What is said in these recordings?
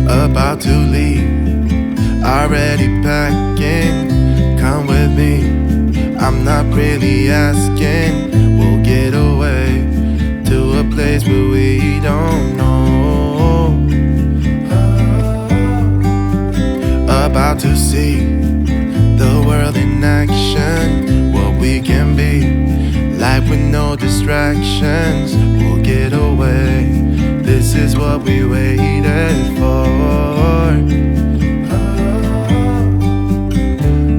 About to leave, already packing. Come with me, I'm not really asking. We'll get away to a place where we don't know. About to see the world in action, what we can be, life with no distractions. We'll get away, this is what we waited for.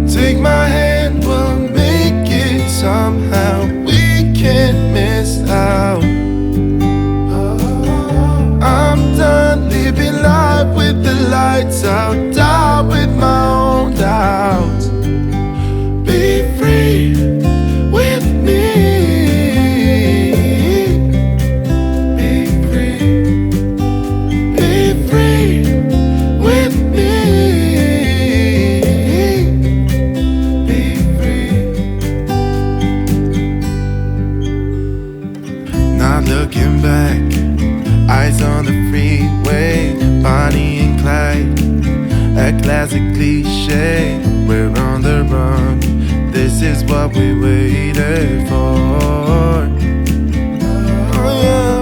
Take my hand, we'll make it somehow. We can't miss out. I'm done living life with the lights out, die with my own doubts. Be free with me. Be free. Be free with me. Be free. Not looking back, eyes on the freeway, Bonnie and Clyde, a classic cliche. We're on the run, this is what we waited for. Oh yeah.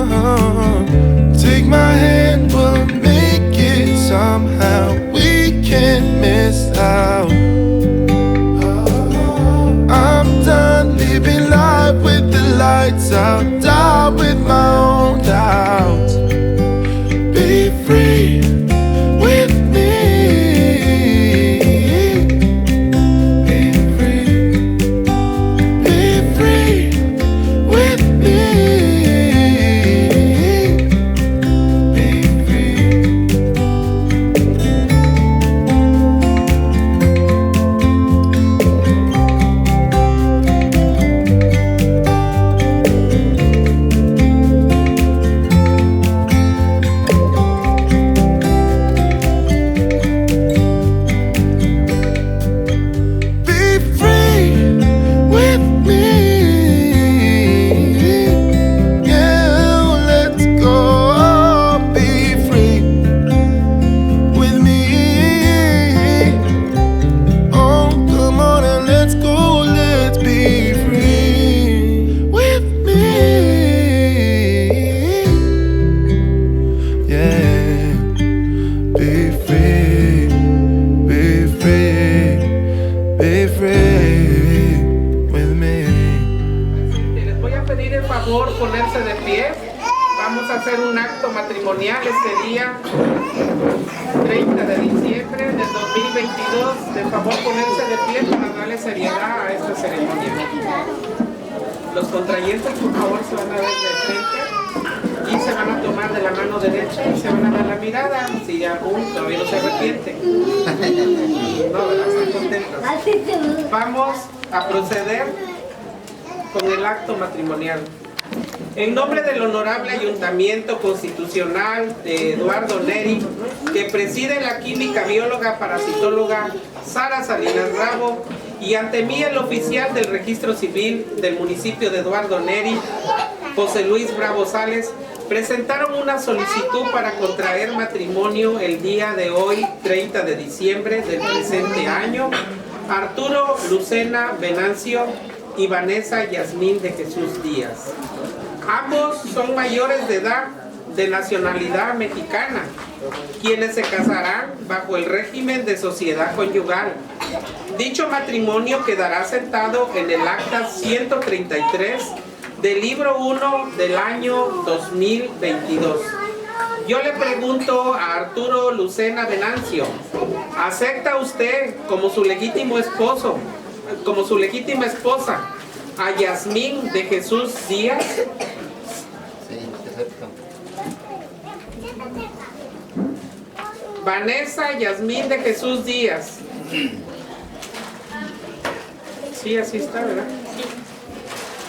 Take my hand, we'll make it somehow. We can't miss out. I'm done living life with the lights out, die with my own doubts. Be free with me. Be free. Be free with me. Be free. Be free with me. Yeah, let's go. Be free with me. Oh, come on and let's go. Let's be free with me. Yeah, be free. Be free. Be free with me. Les voy a pedir el favor ponerse de pie. Vamos a hacer un acto matrimonial este día 30 de diciembre del 2022. De favor ponerse de pie para darle seriedad a esta ceremonia. Los contrayentes por favor se van a ver de frente y se van a tomar de la mano derecha y se van a dar la mirada. Si algún todavía no se arrepiente. No, ¿verdad? Están contentos. Vamos a proceder con el acto matrimonial. En nombre del Honorable Ayuntamiento Constitucional de Eduardo Neri, que preside la química bióloga parasitóloga Sara Salinas Bravo, y ante mí el oficial del Registro Civil del municipio de Eduardo Neri, José Luis Bravo Sales, presentaron una solicitud para contraer matrimonio el día de hoy, 30 de diciembre del presente año, Arturo Lucena Venancio y Vanessa Yasmín de Jesús Díaz. Ambos son mayores de edad, de nacionalidad mexicana, quienes se casarán bajo el régimen de sociedad conyugal. Dicho matrimonio quedará sentado en el acta 133 del libro 1 del año 2022. Yo le pregunto a Arturo Lucena Venancio, ¿acepta usted como su legítimo esposo, como su legítima esposa, a Yasmín de Jesús Díaz? Sí, acepto. Vanessa Yasmín de Jesús Díaz. Sí, así está, ¿verdad?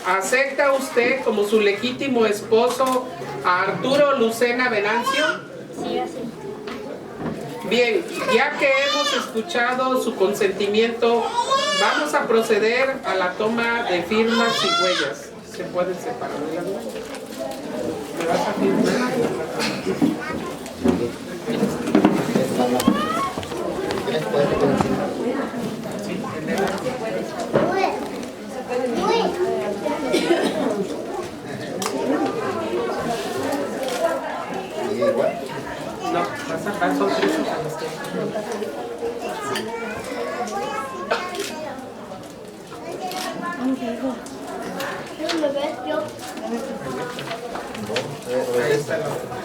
¿Acepta usted como su legítimo esposo a Arturo Lucena Venancio? Sí, así. Bien, ya que hemos escuchado su consentimiento, vamos a proceder a la toma de firmas y huellas. Se pueden separar de las huellas. ¿Me vas a firmar? Sí, no, vas a sacar, son 3 hojas. Ahí está la otra.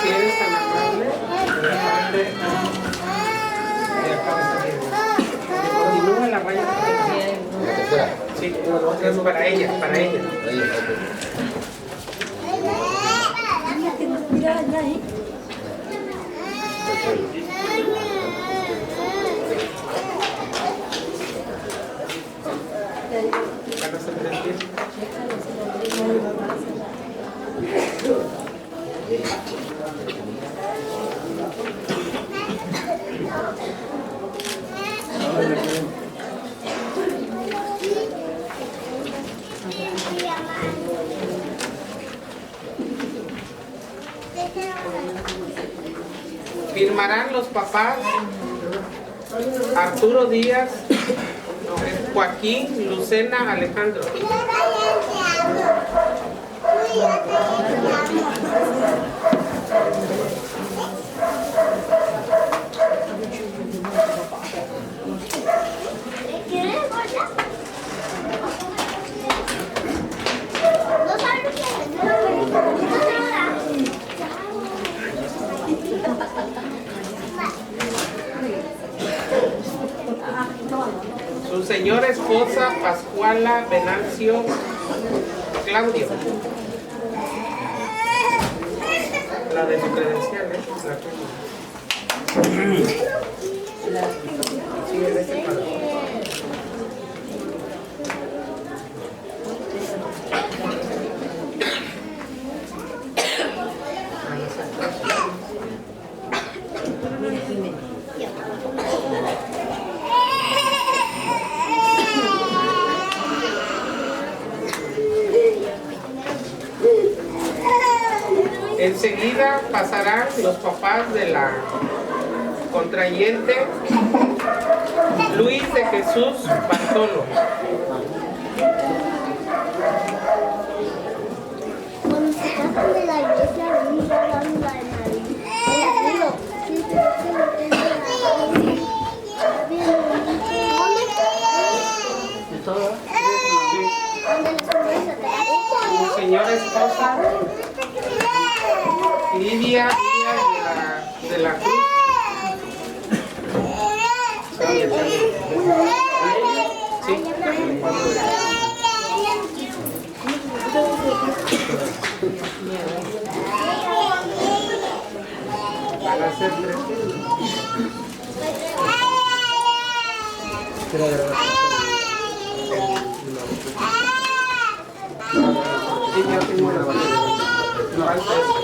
Si eres tan amable, de acá está bien. Continúa la raya. Sí, es para ella, para ella. Firmarán los papás Arturo Díaz, Joaquín, Lucena, Alejandro. Su señora esposa Pascuala Venancio Claudio. La de su credencial, ¿eh? Sí, de ese palo. Enseguida pasarán los papás de la contrayente Luis de Jesús Bartolo. Cuando se casan de la iglesia, venir hablando de Su señora esposa Lidia de la Cruz. Sí. Para hacer 3. Sí, ya tengo la bandera. No, falta eso.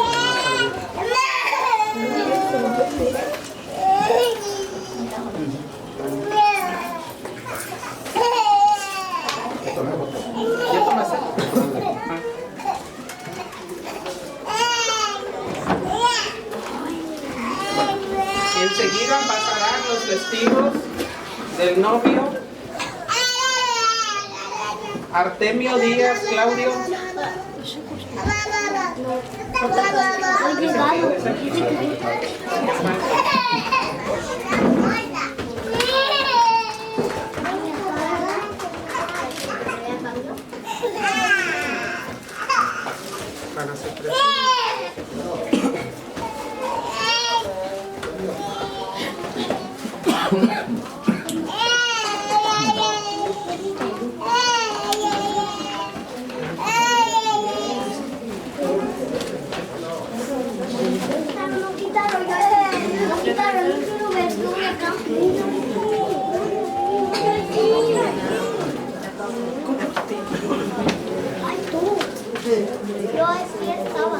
¿Ya tomaste? Enseguida pasarán los testigos del novio Artemio Díaz Claudio. Para hacer 3. Yo sí estaba.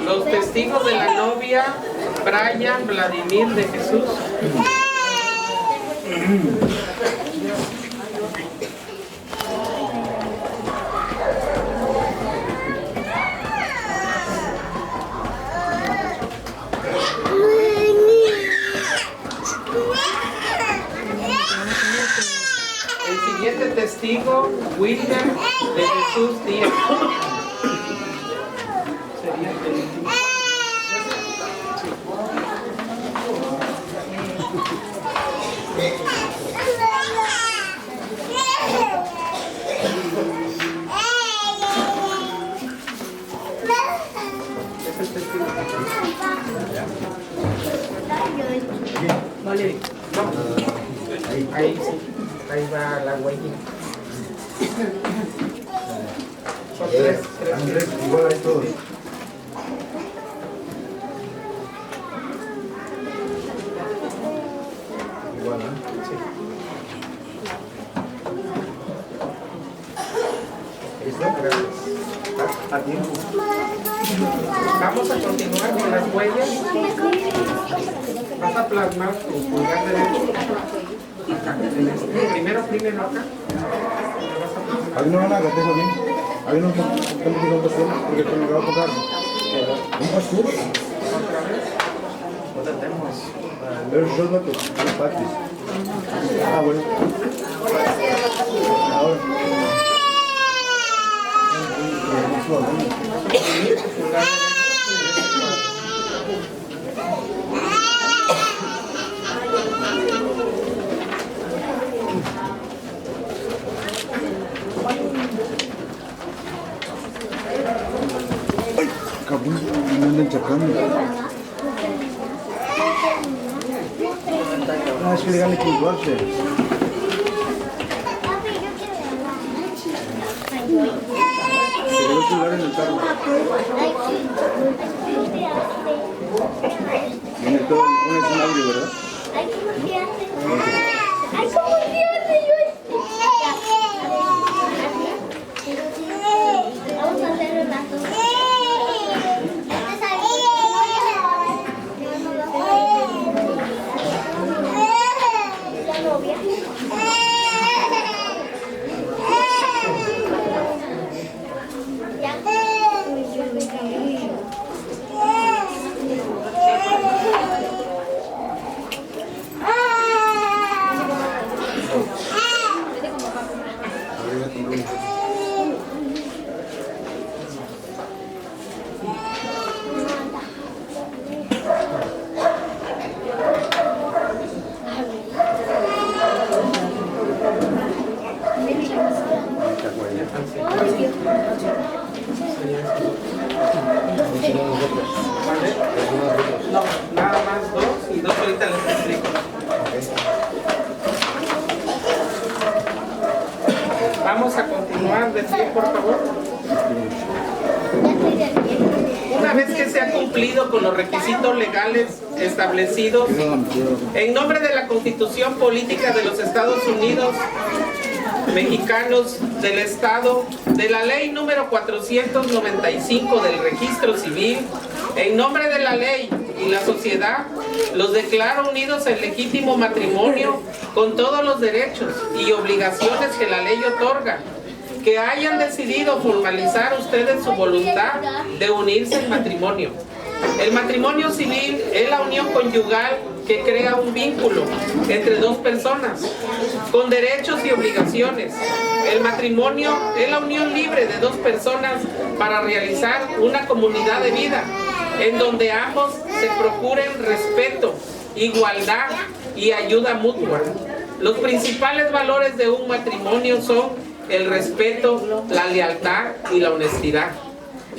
Los testigos de la novia, Brian Vladimir de Jesús. El siguiente testigo, William de Jesús Díaz. Sería el último. Es el testigo. Vale. No. Ahí sí. Ahí va la huella. Son tres. Andrés, igual hay todos. Igual, ¿no? Sí. ¿Listo? A tiempo. Vamos a continuar con las huellas. Vas a plasmar tu pulgar derecho. Acá, en este. Primero acá. Hay una gana que tengo bien. Hay unos que tengo que comprar porque esto me va a tocar. ¿Un pastor? ¿Dónde tenemos? Pero yo lo que los partes. Ah, bueno. Ahora. Cabrón, me andan chacando. Ah, es que le gane que igualse. Se quedó el celular en el carro. Viene todo, pones un audio, ¿verdad? Ay, ¿cómo se hace? Ay, ¿cómo se hace? Vamos a hacer un rato. La novia. No, nada más dos y dos ahorita les explico. Vamos a continuar de pie, por favor. Una vez que se ha cumplido con los requisitos legales establecidos en nombre de la Constitución Política de los Estados Unidos Mexicanos, del Estado, de la Ley número 495 del Registro Civil, en nombre de la ley y la sociedad, los declaro unidos en legítimo matrimonio con todos los derechos y obligaciones que la ley otorga, que hayan decidido formalizar ustedes su voluntad de unirse en matrimonio. El matrimonio civil es la unión conyugal que crea un vínculo entre dos personas con derechos y obligaciones. El matrimonio es la unión libre de dos personas para realizar una comunidad de vida en donde ambos se procuren respeto, igualdad y ayuda mutua. Los principales valores de un matrimonio son el respeto, la lealtad y la honestidad.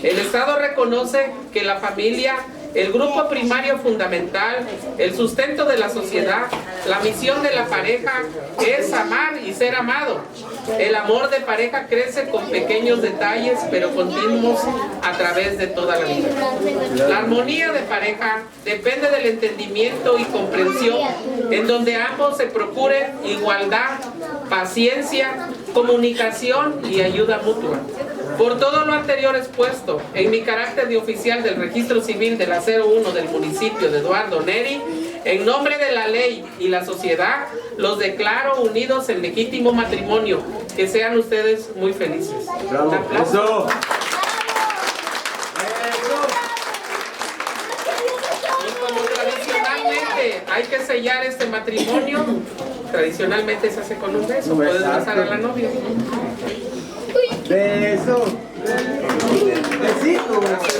El Estado reconoce que la familia el grupo primario fundamental, el sustento de la sociedad, la misión de la pareja es amar y ser amado. El amor de pareja crece con pequeños detalles, pero continuos a través de toda la vida. La armonía de pareja depende del entendimiento y comprensión, en donde ambos se procuren igualdad, paciencia, comunicación y ayuda mutua. Por todo lo anterior expuesto, en mi carácter de oficial del Registro Civil de la 01 del municipio de Eduardo Neri, en nombre de la ley y la sociedad, los declaro unidos en legítimo matrimonio. Que sean ustedes muy felices. ¡Bravo! Un aplauso. Y como tradicionalmente hay que sellar este matrimonio, tradicionalmente se hace con un beso. Puedes besar a la novia. ¡Beso! ¡Besito! Un aplauso.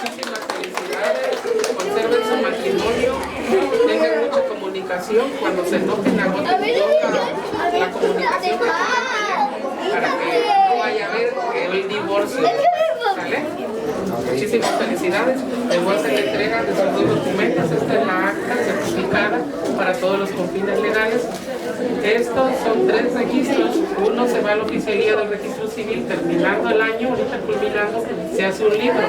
Muchísimas felicidades. Conserven su matrimonio. Tengan mucha comunicación. Cuando se enojen, agoten la comunicación para que no vaya a haber el divorcio. ¿Sale? Muchísimas felicidades. Les voy a hacer la entrega de sus dos documentos. Esta es la acta certificada para todos los confines legales. Estos son 3 registros. Uno se va a la oficialía del registro civil terminando el año, ahorita culminando, se hace un libro.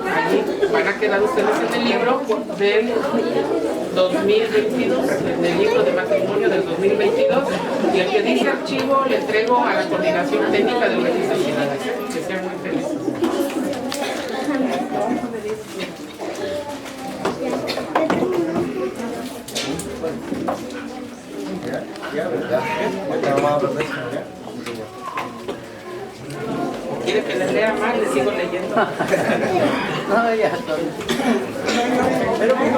Allí van a quedar ustedes en el libro del 2022, en el libro de matrimonio del 2022, y el que dice archivo le entrego a la coordinación técnica del registro civil. Que sean muy felices. ¿Quiere que les lea más? Les sigo leyendo. No, ya estoy. Pero ahí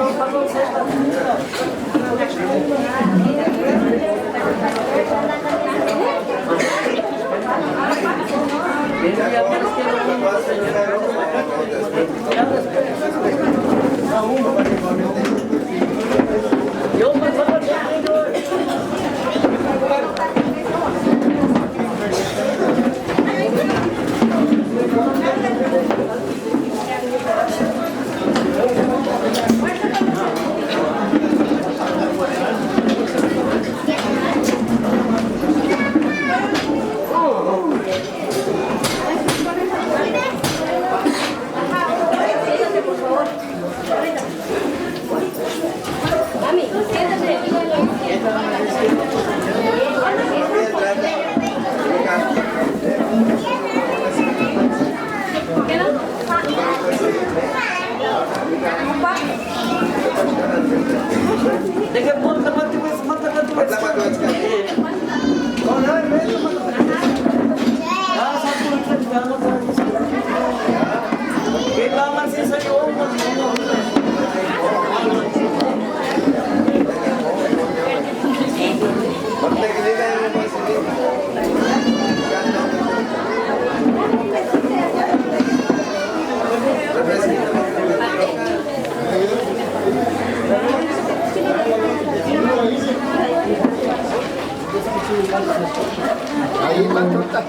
va corta.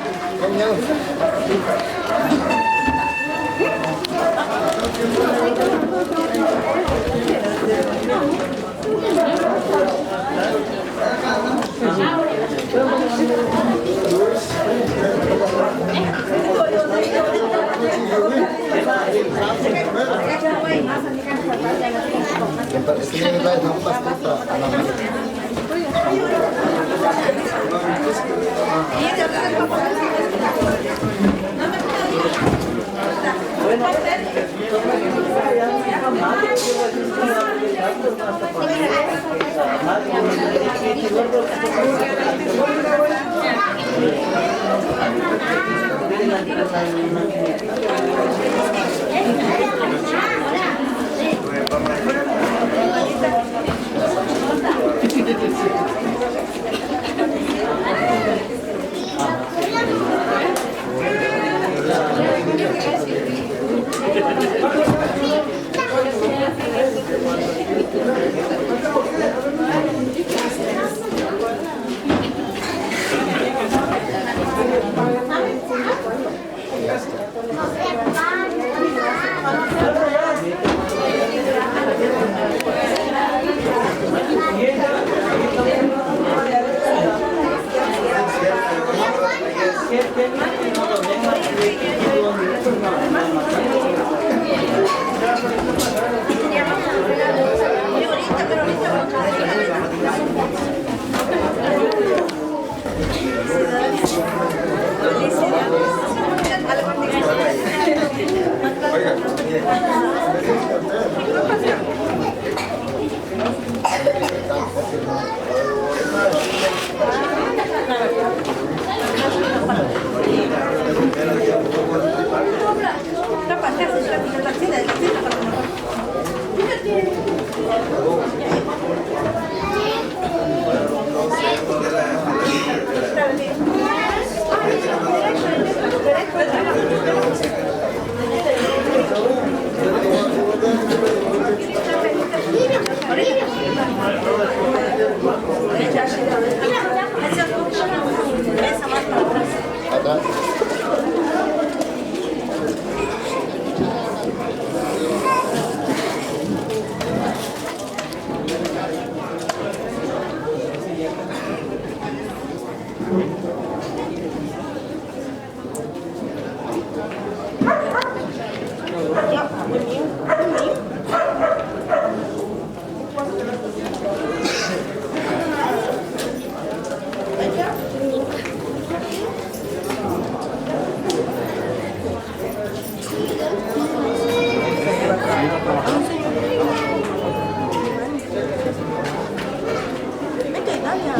Vete, Dalia.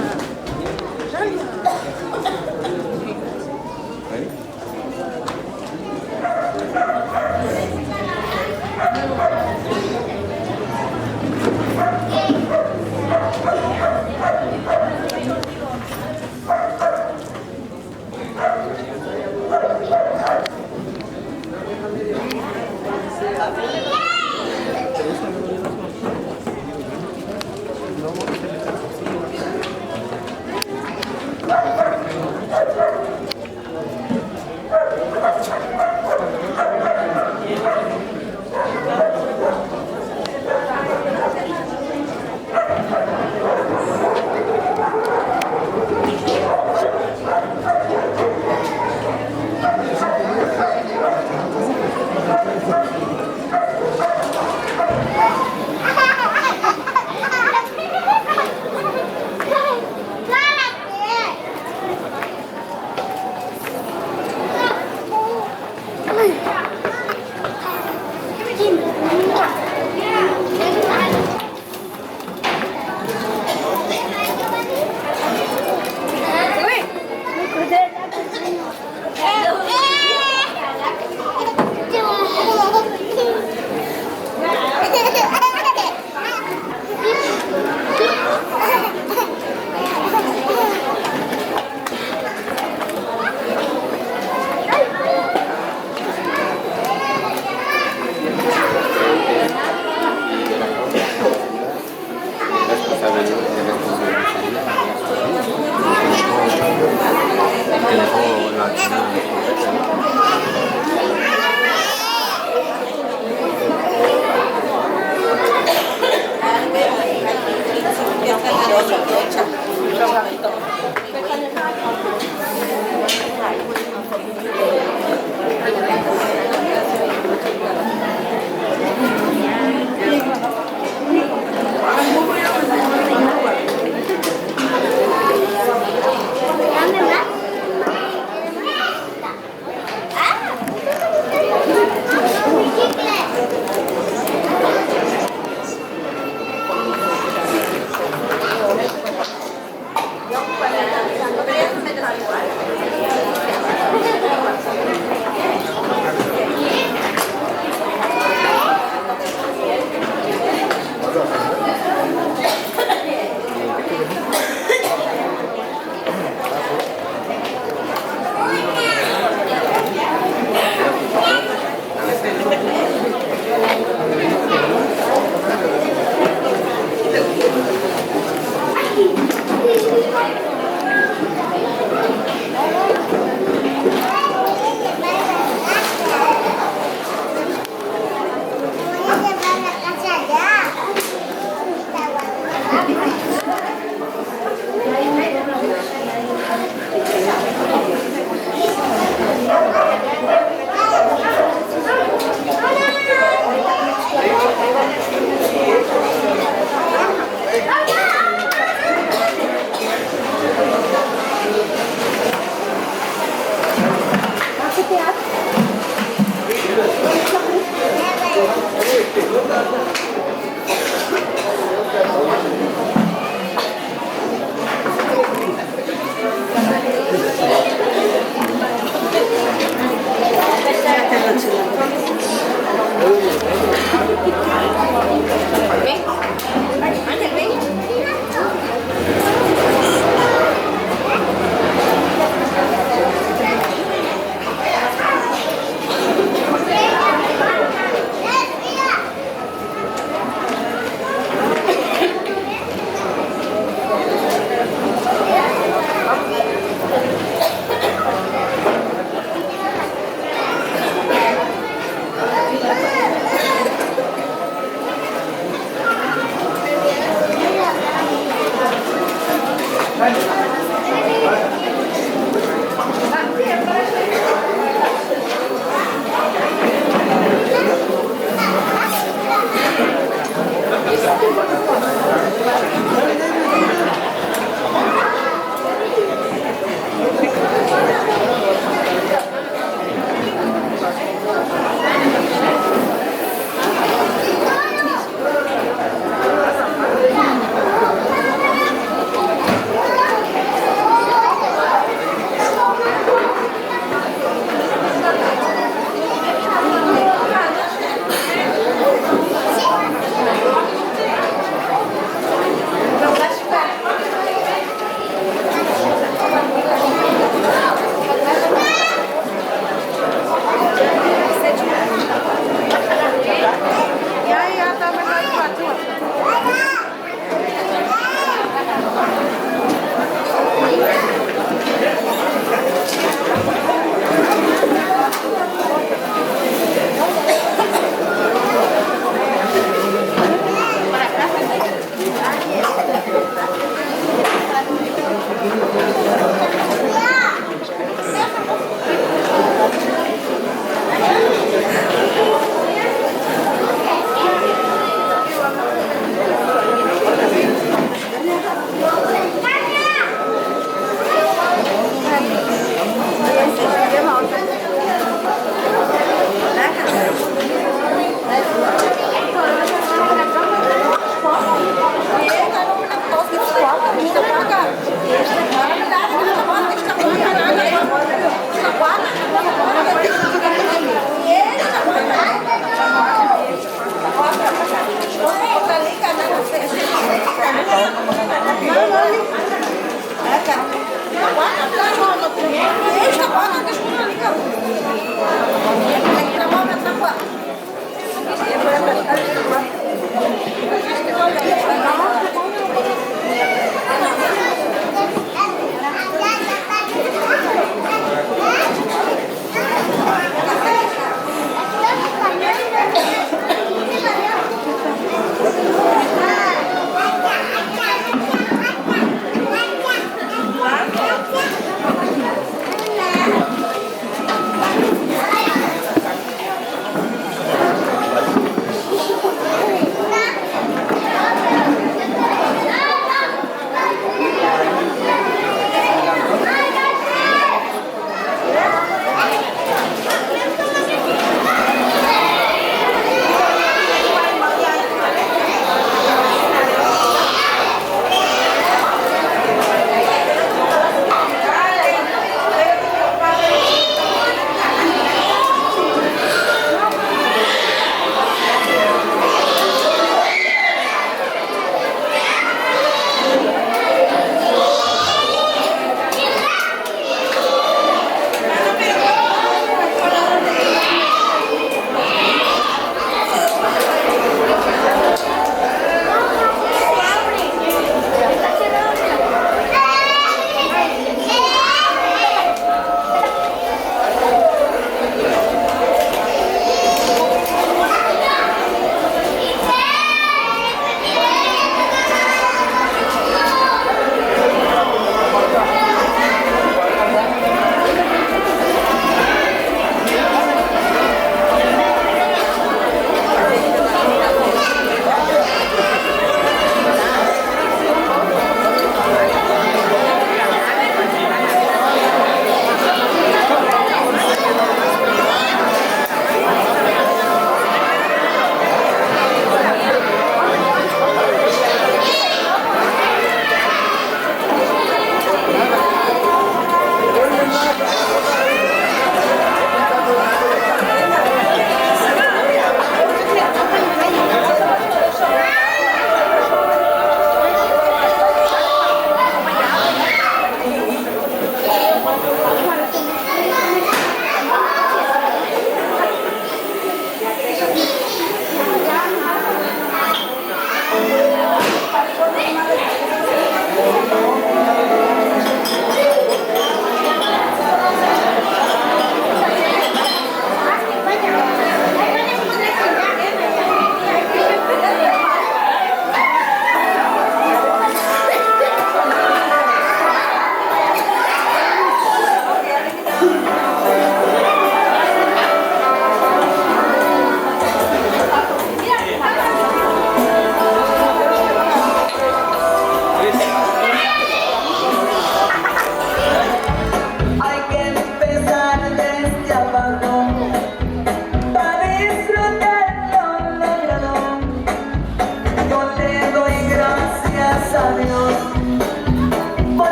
Dalia.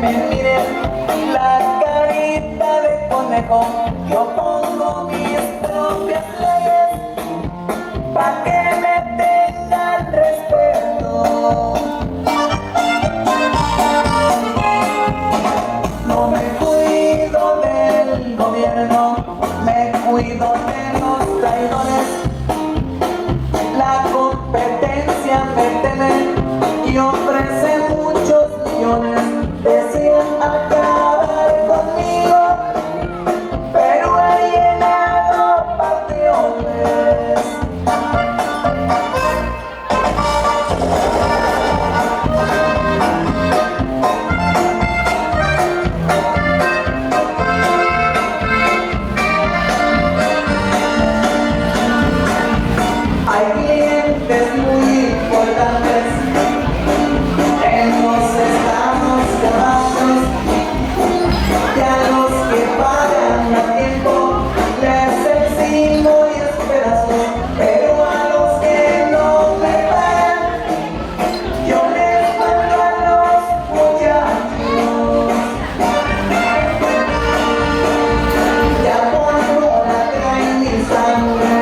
me miren la carita de conejo. Yo pongo mis propias leyes pa' que me tengan respeto. No me cuido del gobierno, me cuido de los traidores. La competencia me teme y ofrece muchos millones. Decían acabar conmigo, pero he llenado panteones. Hay clientes muy importantes en los estados cabazos, y a los que pagan a tiempo les eximo y esperanzo, pero a los que no me pagan yo les mando a los muchachos. Ya pongo la traen mi sangre.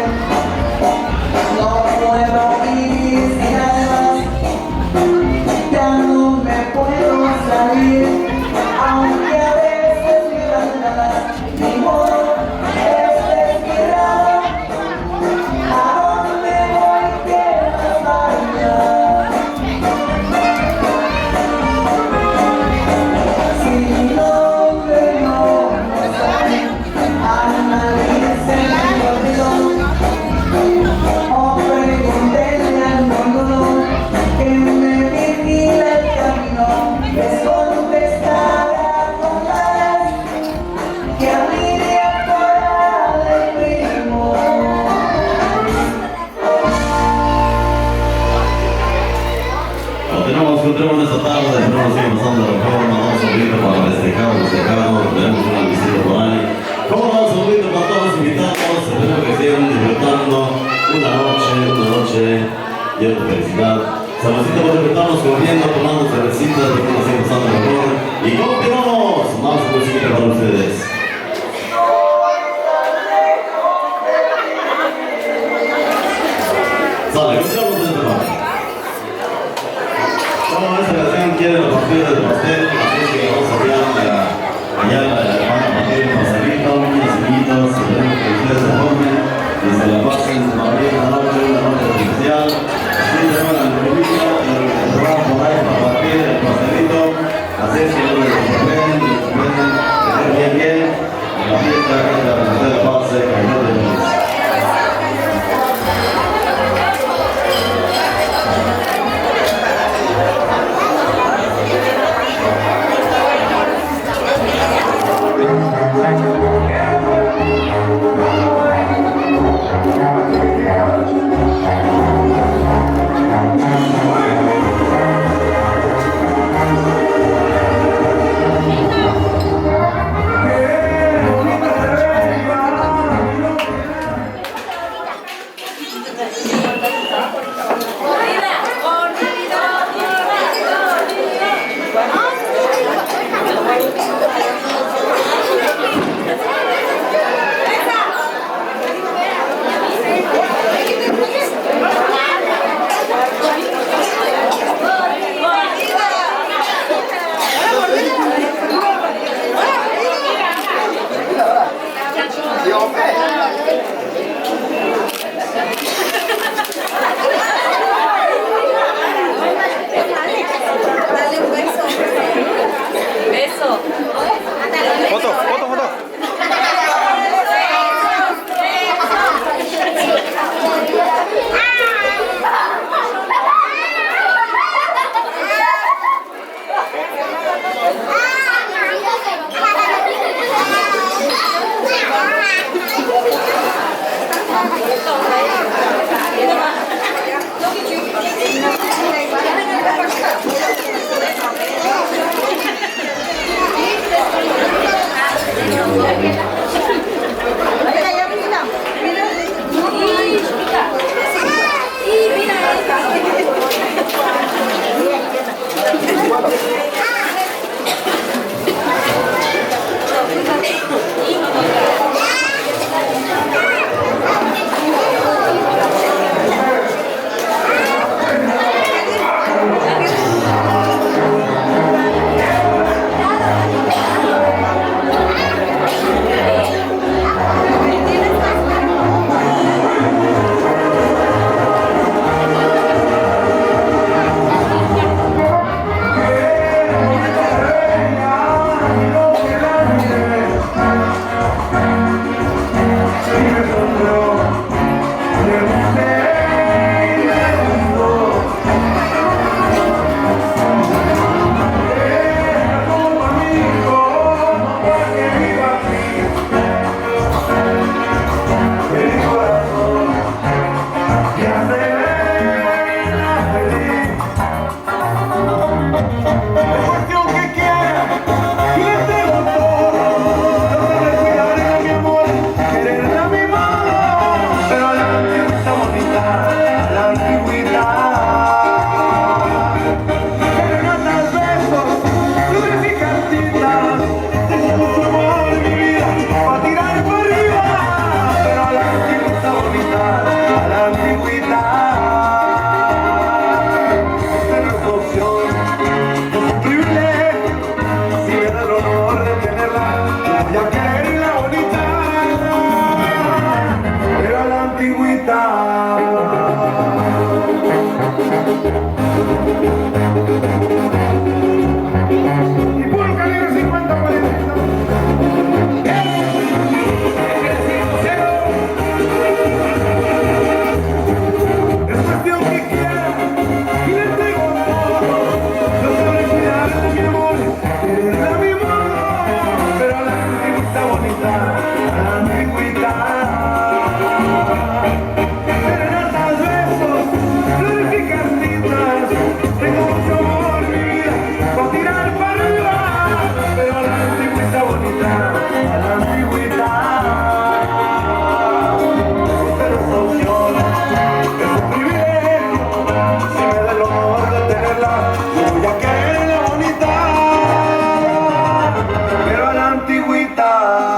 No puedo vivir sin almas, ya no me puedo salir, aunque a veces me dan ganas. Mi modo es respirar, a donde voy que más vaya. Si mi nombre no sale, a nadie se me olvidó. O pregúntenle al mundo que me vigila el camino, les contestará con ganas que a mí de afuera le primo. Continuamos esta tarde, no nos sigue pasando la forma, vamos a subir para festejar, tenemos una visita por ahí. ¿Cómo vamos a subir para todos los invitados? Espero que sigan disfrutando una noche llena de felicidad. Saludcita por disfrutarnos comiendo, tomando cervecitas, que nos sigue pasando la forma. Y continuamos, más música para ustedes. Sale, continuamos en este parte. Como esta canción quiere la partida del pastel, así es que vamos a ver allá la van a partir un pastelito, niños y niños, esperemos que ustedes se formen y se la pasen a abrir una noche especial. Así tenemos la entrevista y lo que se van por ahí para partir el pastelito, así es que no les sorprenden, que estén bien, en la fiesta que es la tercera fase, que no tenemos. Que Aplausos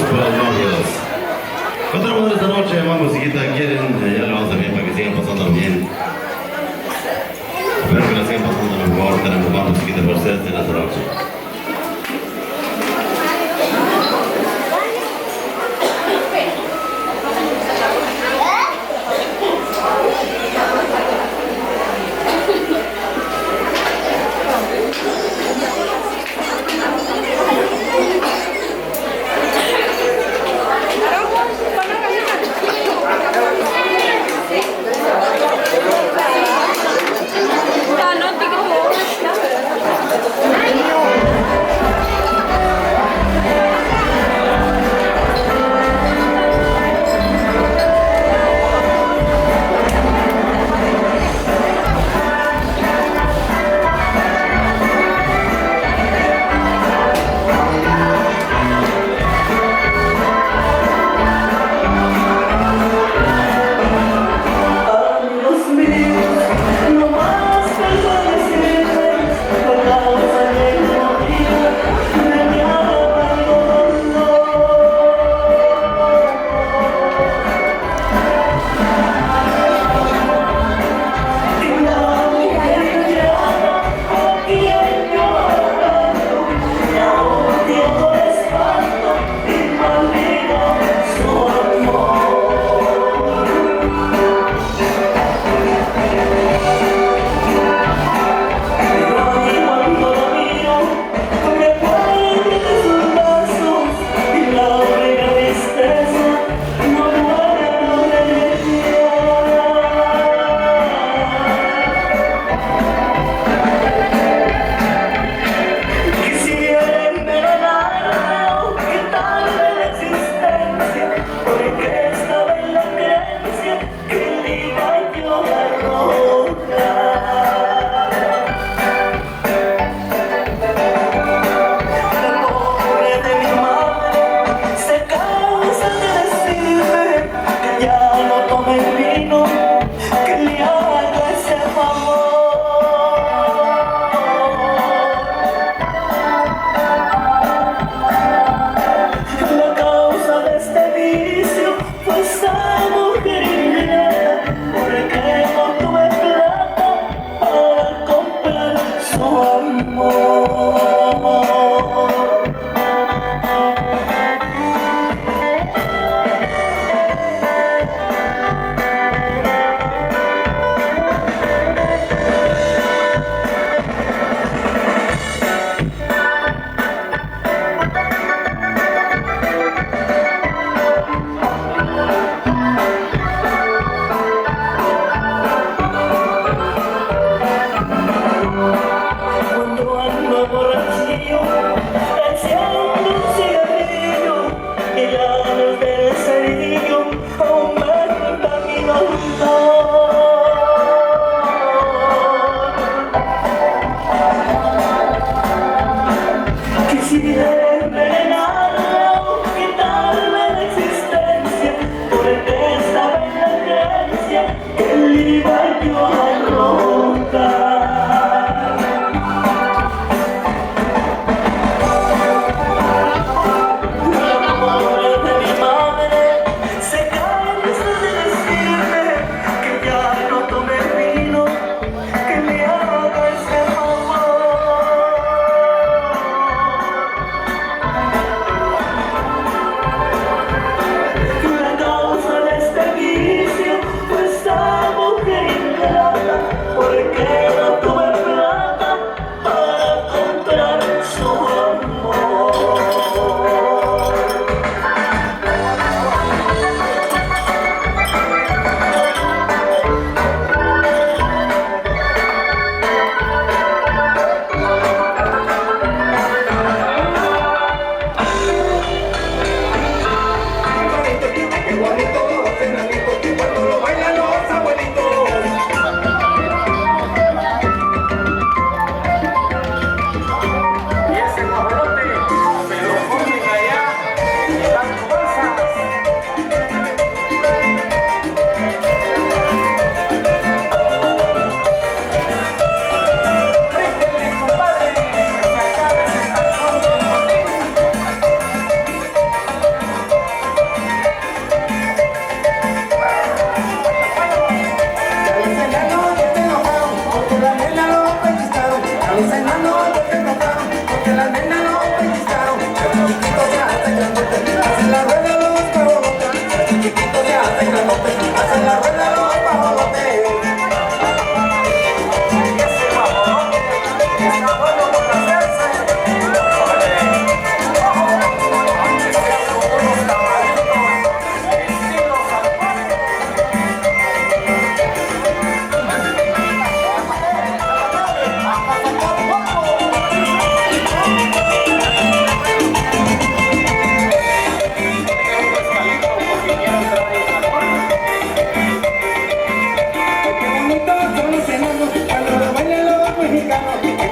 para los novios. Continuamos esta noche, más musiquita quieren, ya lo vamos a ver para que sigan pasando bien. Espero que la sigan pasando lo mejor, tenemos más musiquita para ustedes en esta noche. que las nenas lo pellizcaron, el chiquito se hace grandote, hace la rueda los pajolotes, el chiquito se hace grandote, hace la rueda los pajolotes. Y ese pajolote está bueno por hacerse.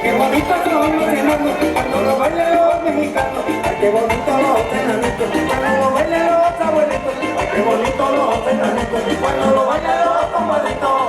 Qué bonito son los enanos cuando lo bailan los mexicanos. Ay, qué bonito los enanitos cuando lo bailan los abuelitos. Ay, qué bonito los enanitos cuando lo bailan los comaditos.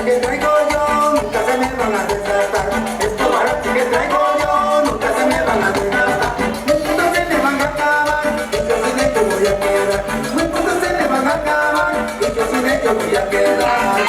que traigo yo nunca se me van a desatar. Estos barotes que traigo yo nunca se me van a desatar. Muy pronto se me van a acabar y yo sin ellos voy a quedar. Muy pronto se me van a acabar y yo sin ellos voy a quedar.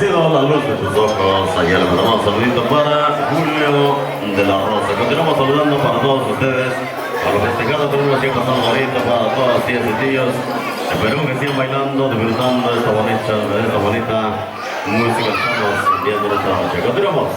sido la luz de tus ojos. Allá le mandamos un saludito para Julio de la Rosa. Continuamos saludando para todos ustedes, a los festejados tenemos que pasar bonito, para todas las tías y tíos. Espero que sigan bailando, disfrutando de esta bonita música que estamos viendo esta noche. Continuamos.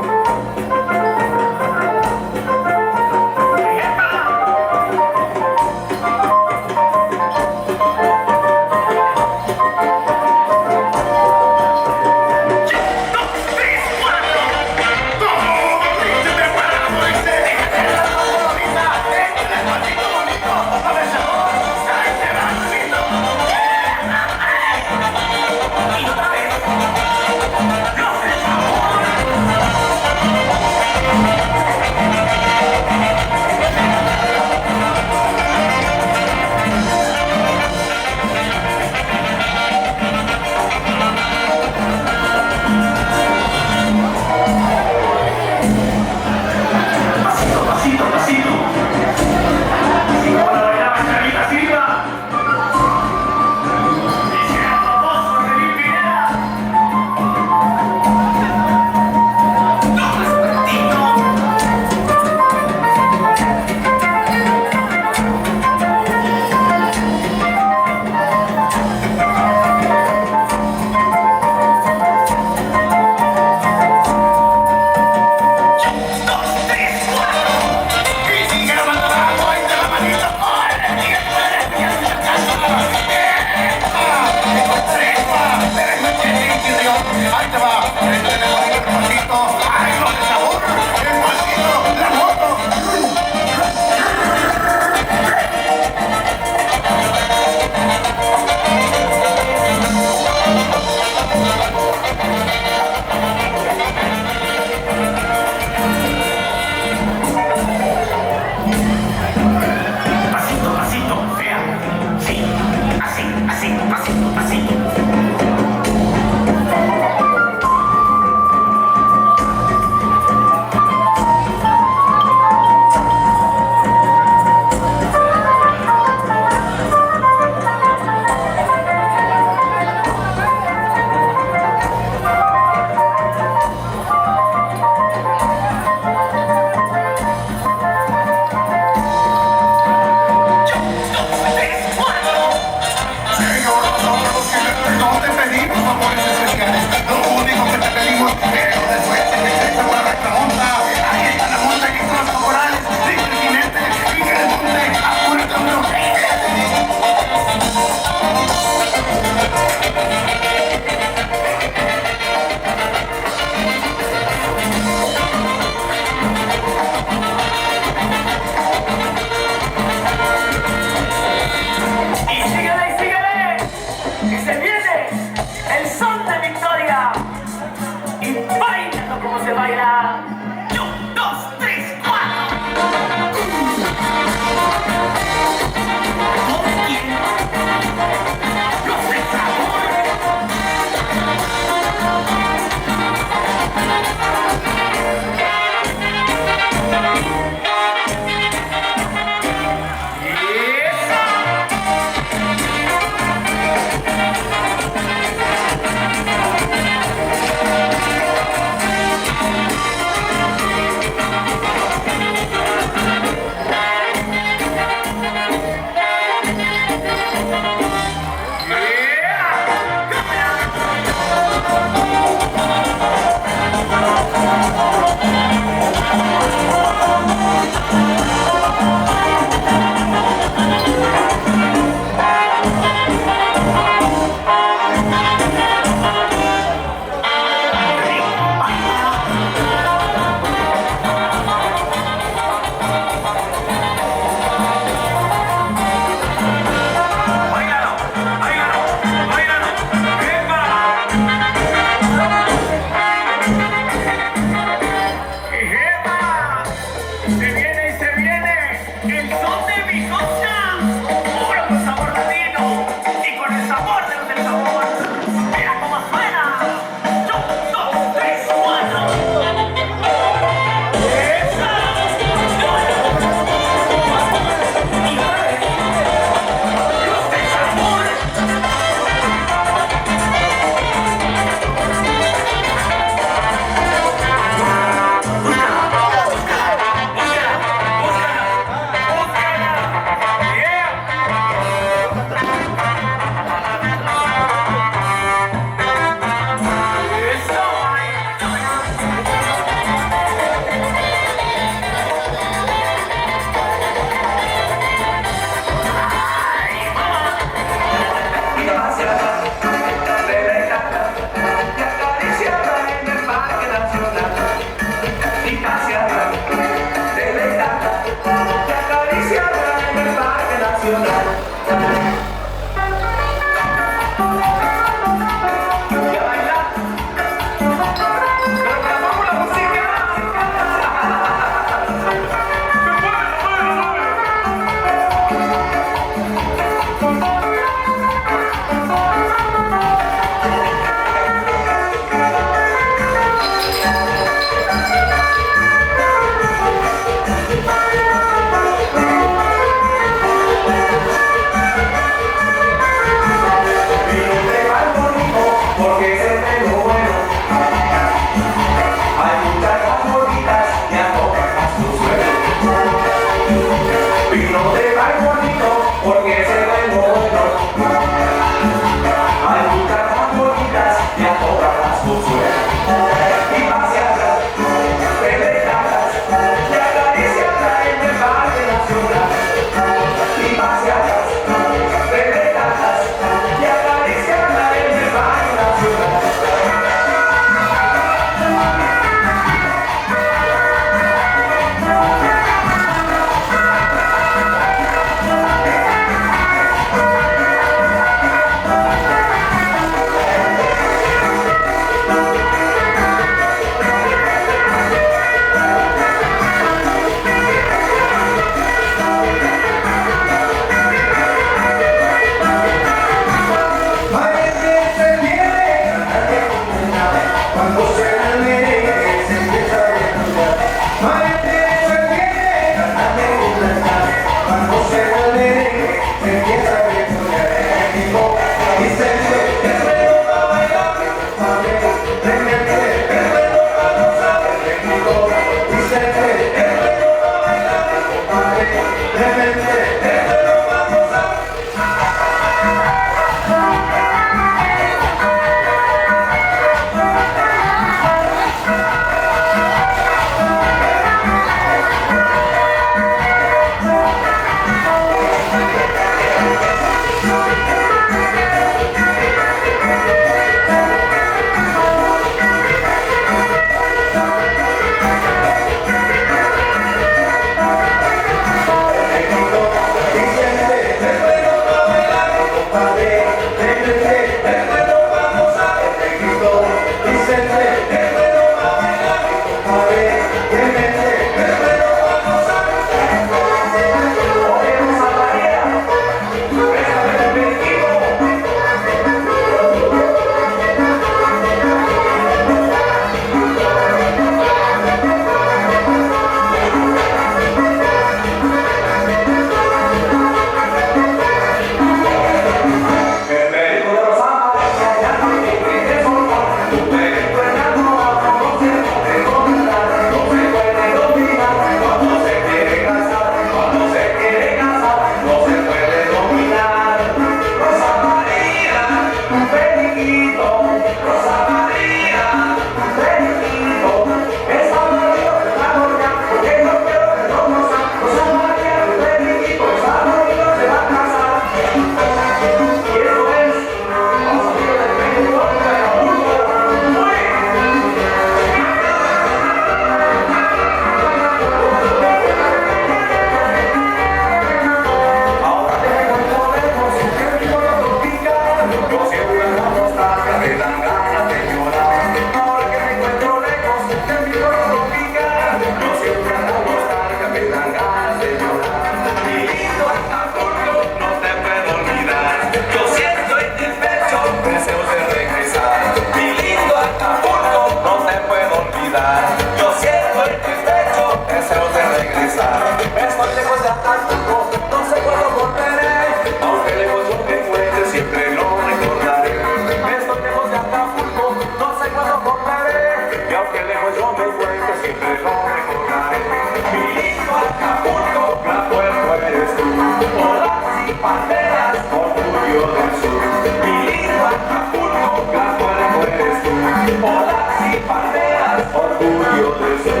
orgullo de ser.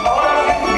Ahora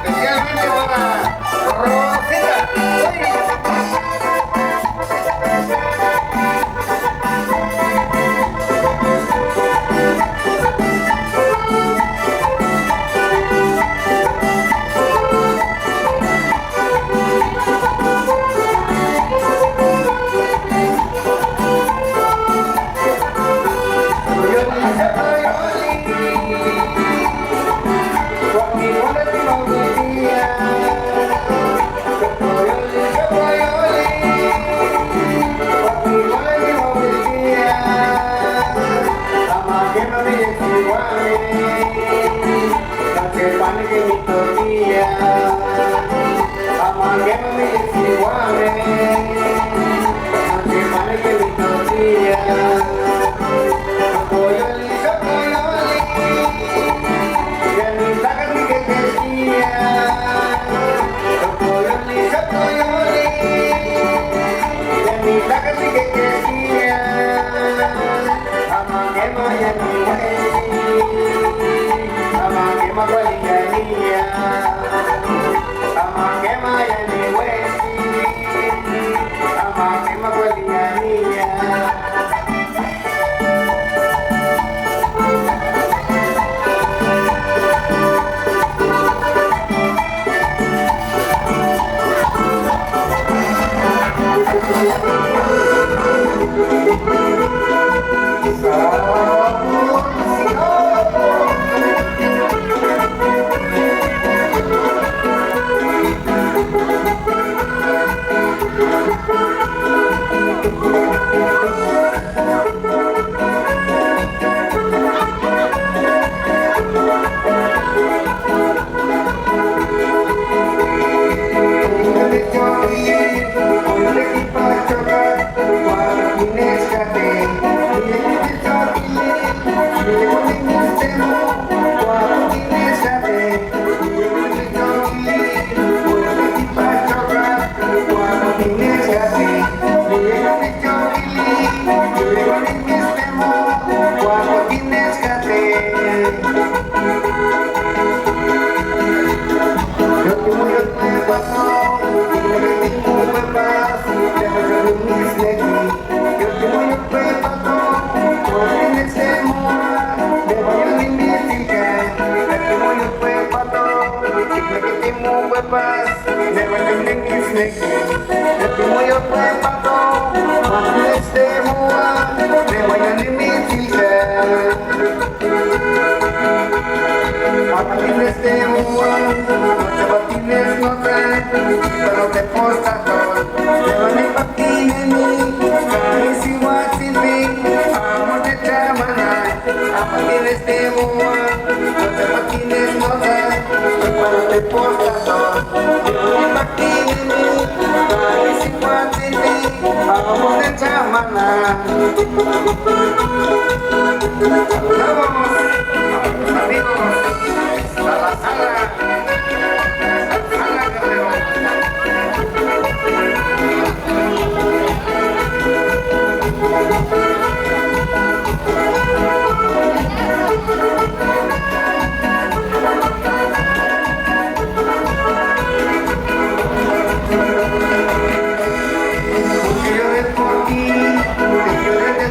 Especialmente para Rosita.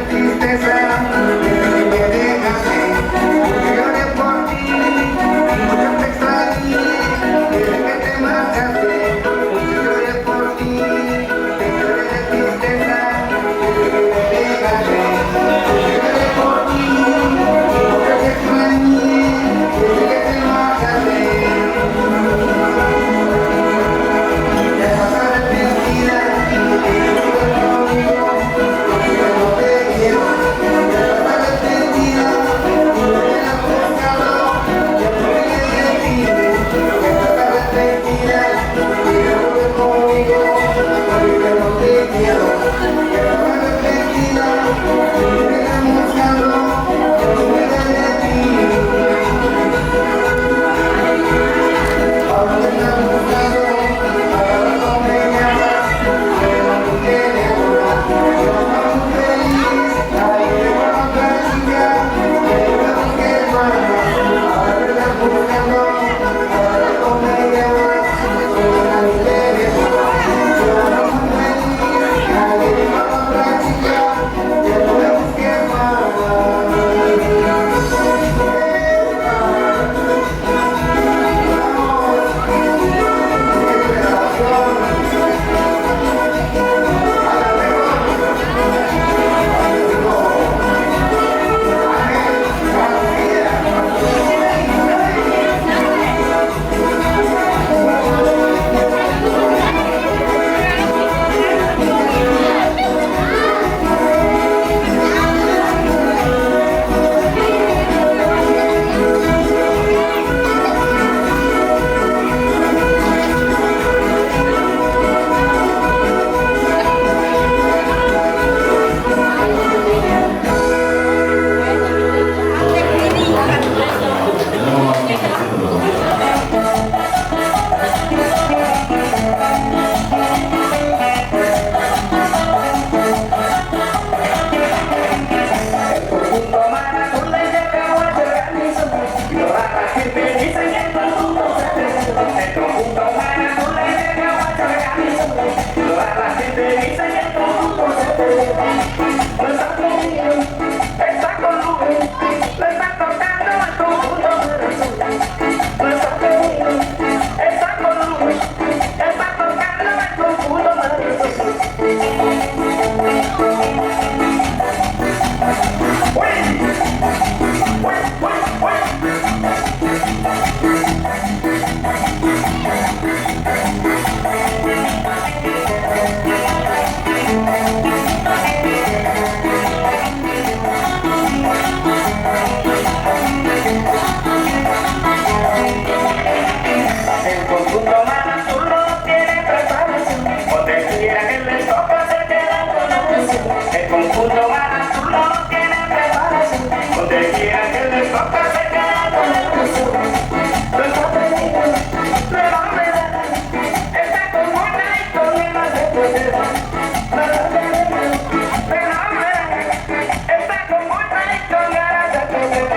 Tristeza, que me dejaste. Donde quiera que le toque se queda con el corazón. Nuestra película, nueva novedad, está con una y con el más de propiedad. Nuestra película, nueva novedad, está con una y con ganas de propiedad.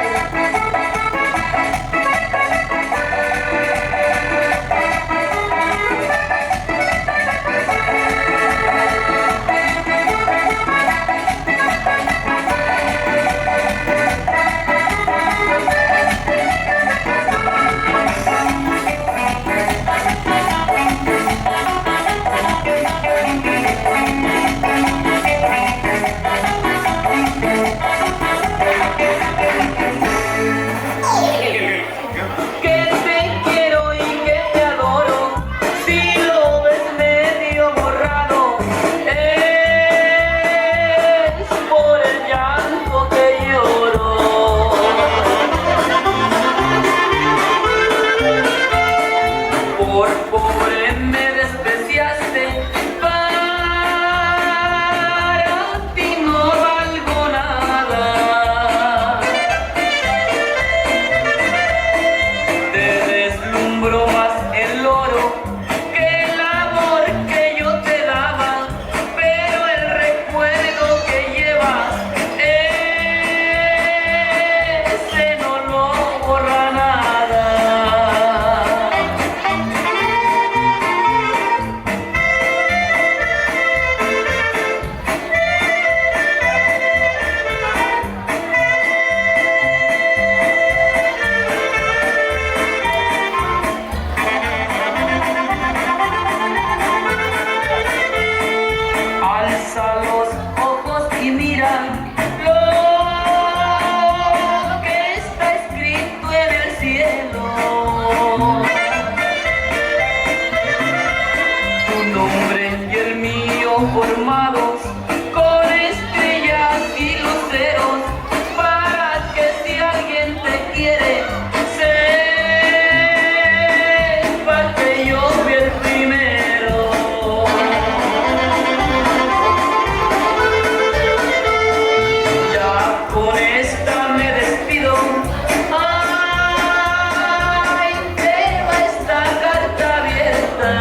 Formados con estrellas y luceros, para que si alguien te quiere, sepa que yo fui el primero. Ya con esta me despido. Ay, dejo esta carta abierta.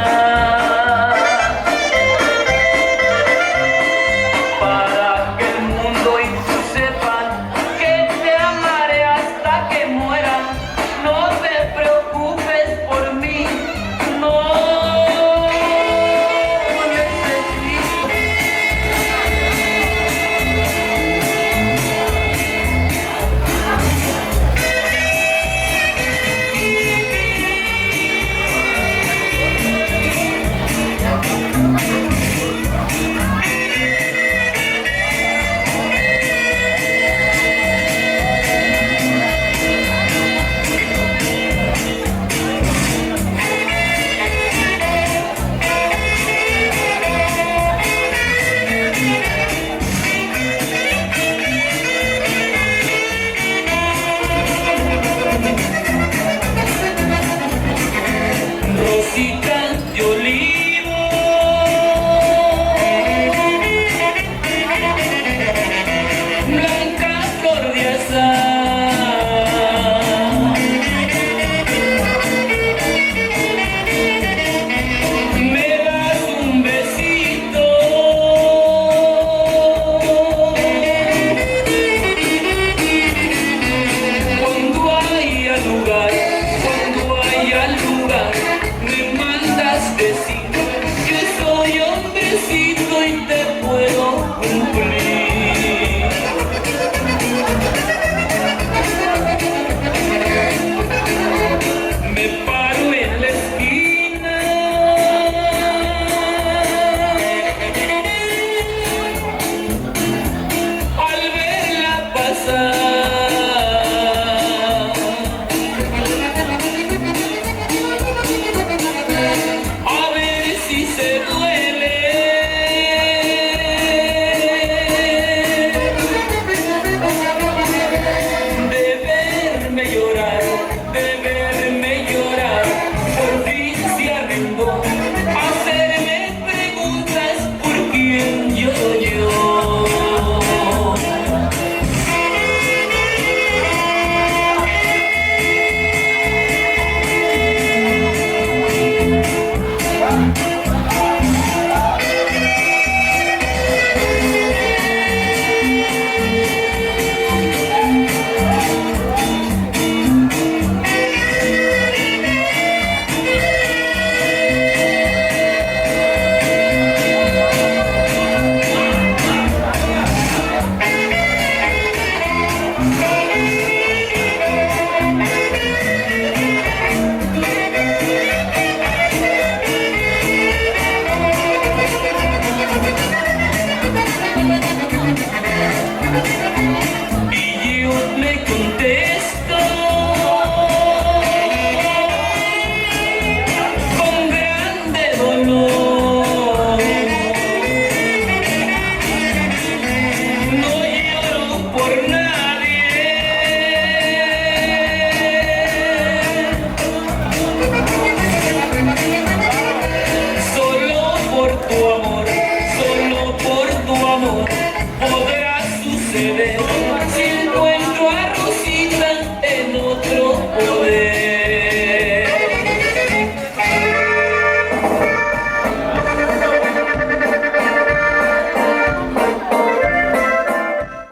Thank you.